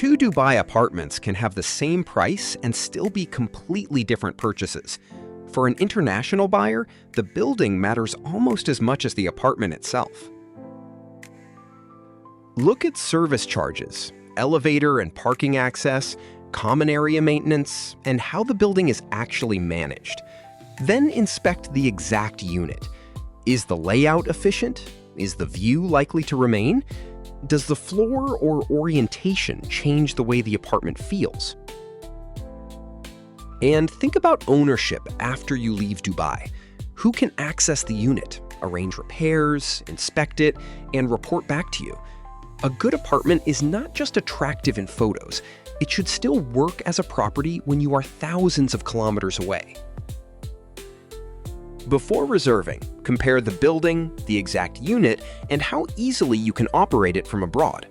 Two Dubai apartments can have the same price and still be completely different purchases. For an international buyer, the building matters almost as much as the apartment itself. Look at service charges, elevator and parking access, common area maintenance, and how the building is actually managed. Then inspect the exact unit. Is the layout efficient? Is the view likely to remain? Does the floor or orientation change the way the apartment feels? And think about ownership after you leave Dubai. Who can access the unit, arrange repairs, inspect it, and report back to you? A good apartment is not just attractive in photos, it should still work as a property when you are thousands of kilometers away. Before reserving, compare the building, the exact unit, and how easily you can operate it from abroad.